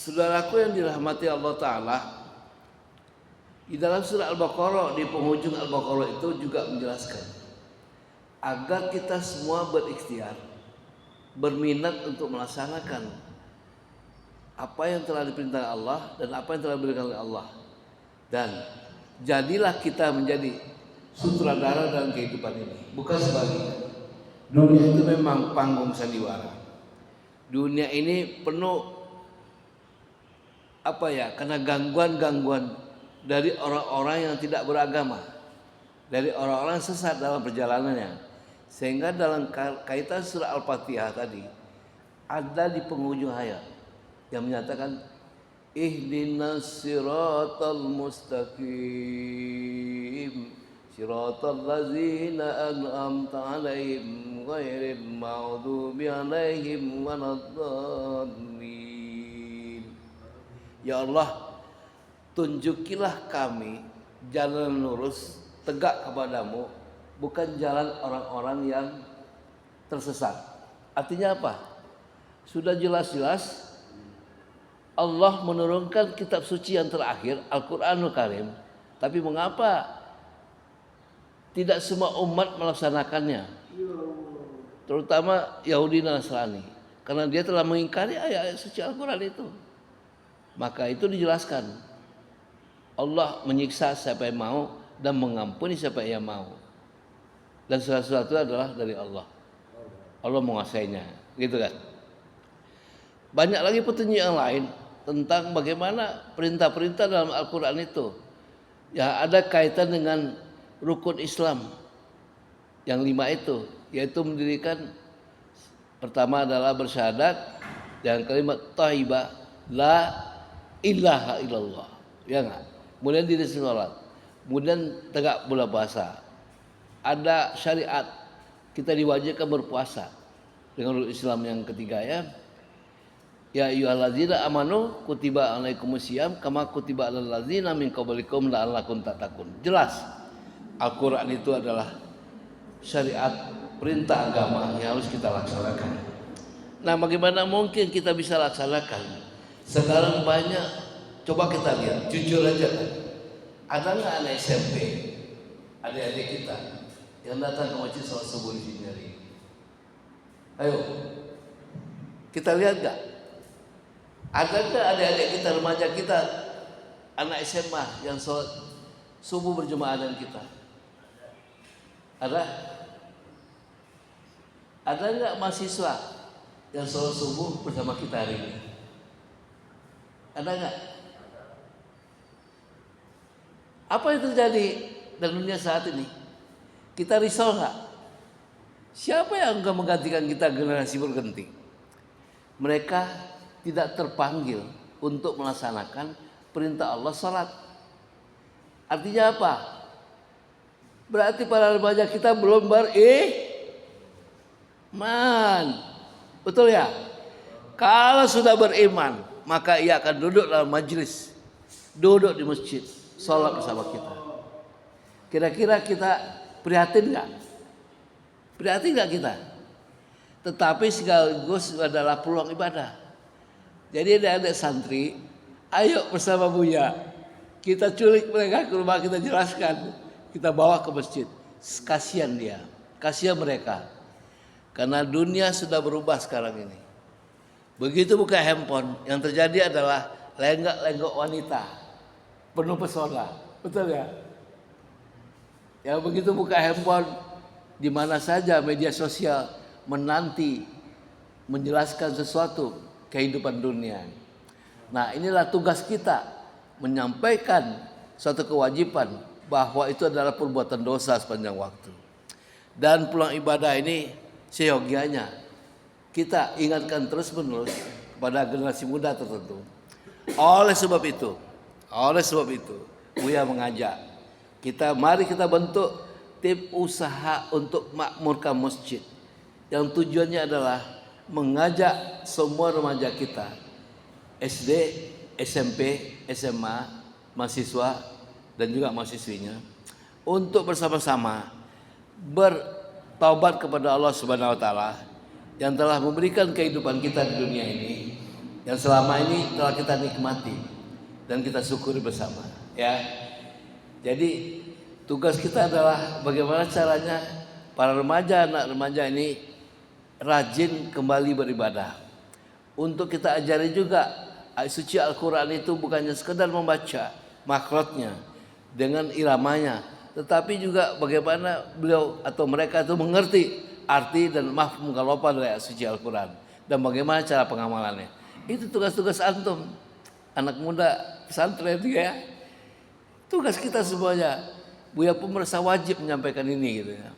Saudaraku yang dirahmati Allah Ta'ala, di dalam surah Al-Baqarah, di penghujung Al-Baqarah itu juga menjelaskan agar kita semua berikhtiar, berminat untuk melaksanakan apa yang telah diperintahkan Allah dan apa yang telah diberikan oleh Allah. Dan jadilah kita menjadi sutradara dalam kehidupan ini, bukan sebaliknya. Dunia itu memang panggung sandiwara. Dunia ini penuh karena gangguan-gangguan dari orang-orang yang tidak beragama, dari orang-orang sesat dalam perjalanannya. Sehingga dalam kaitan surah Al-Fatihah tadi ada di penghujung ayat yang menyatakan ihdinas siratal mustaqim siratal ladzina an'amta 'alaihim ghairil maghdubi 'alaihim waladdallin. Ya Allah, tunjukilah kami jalan lurus tegak kepadamu, bukan jalan orang-orang yang tersesat. Artinya apa? Sudah jelas-jelas Allah menurunkan kitab suci yang terakhir, Al-Quranul Karim. Tapi mengapa tidak semua umat melaksanakannya? Terutama Yahudi dan Nasrani. Karena dia telah mengingkari ayat-ayat suci Al-Quran itu. Maka itu dijelaskan. Allah menyiksa siapa yang mau dan mengampuni siapa yang mau. Dan sesuatu adalah dari Allah. Allah menguasainya, gitu kan? Banyak lagi petunjuk yang lain tentang bagaimana perintah-perintah dalam Al-Quran itu. Ya, ada kaitan dengan rukun Islam yang 5 itu, yaitu mendirikan, pertama adalah bersyahadat, dan kalimat thayyibah la ilaha illallah, ya enggak? Kemudian diri sholat, kemudian tegak bulan puasa. Ada syariat, kita diwajibkan berpuasa dengan rukun Islam yang ketiga, ya. Ya ayyuhalladzina amanu kutiba alaikumusiyam kama kutiba alal ladzina min qablikum la'allakum tattaqun. Jelas Al-Qur'an itu adalah syariat, perintah agama yang harus kita laksanakan. Nah, bagaimana mungkin kita bisa laksanakan? Sekarang banyak, coba kita lihat, jujur aja kan. Ada nggak anak SMP, adik-adik kita yang datang ke masjid sholat subuh di sini hari ini? Ayo, kita lihat nggak? Adakah adik-adik kita, remaja kita, anak SMA yang sholat subuh berjemaah dengan kita? Ada? Ada nggak mahasiswa yang sholat subuh bersama kita hari ini? Ada nggak? Apa yang terjadi dalam dunia saat ini? Kita risau nggak? Siapa yang akan menggantikan kita generasi berganti? Mereka tidak terpanggil untuk melaksanakan perintah Allah salat. Artinya apa? Berarti para remaja kita belum beriman. Betul ya? Kalau sudah beriman, maka ia akan duduk dalam majelis, duduk di masjid, salat bersama kita. Kira-kira kita prihatin nggak? Prihatin nggak kita? Tetapi sekaligus adalah peluang ibadah. Jadi ada santri, ayo bersama Buya, kita culik mereka ke rumah, kita jelaskan, kita bawa ke masjid. Kasihan dia, kasihan mereka, karena dunia sudah berubah sekarang ini. Begitu buka handphone, yang terjadi adalah lenggak-lenggok wanita, penuh pesona, betul ya? Ya, begitu buka handphone, di mana saja media sosial menanti menjelaskan sesuatu kehidupan dunia. Nah, inilah tugas kita, menyampaikan suatu kewajiban bahwa itu adalah perbuatan dosa sepanjang waktu. Dan pulang ibadah ini seyogianya kita ingatkan terus-menerus kepada generasi muda tertentu. Oleh sebab itu, Buya mengajak kita, mari kita bentuk tim usaha untuk makmurkan masjid, yang tujuannya adalah mengajak semua remaja kita, SD, SMP, SMA, mahasiswa dan juga mahasiswinya, untuk bersama-sama bertaubat kepada Allah Subhanahu wa taala yang telah memberikan kehidupan kita di dunia ini, yang selama ini telah kita nikmati dan kita syukuri bersama, ya. Jadi tugas kita adalah bagaimana caranya para remaja, anak remaja ini rajin kembali beribadah. Untuk kita ajari juga ayat suci Al-Quran itu bukannya sekedar membaca makrotnya dengan iramanya, tetapi juga bagaimana beliau atau mereka itu mengerti arti dan mafhum mukhalafah dari ayat suci Al-Quran dan bagaimana cara pengamalannya. Itu tugas-tugas antum, anak muda pesantren ya. Tugas kita semuanya. Buya pun merasa wajib menyampaikan ini gitu ya.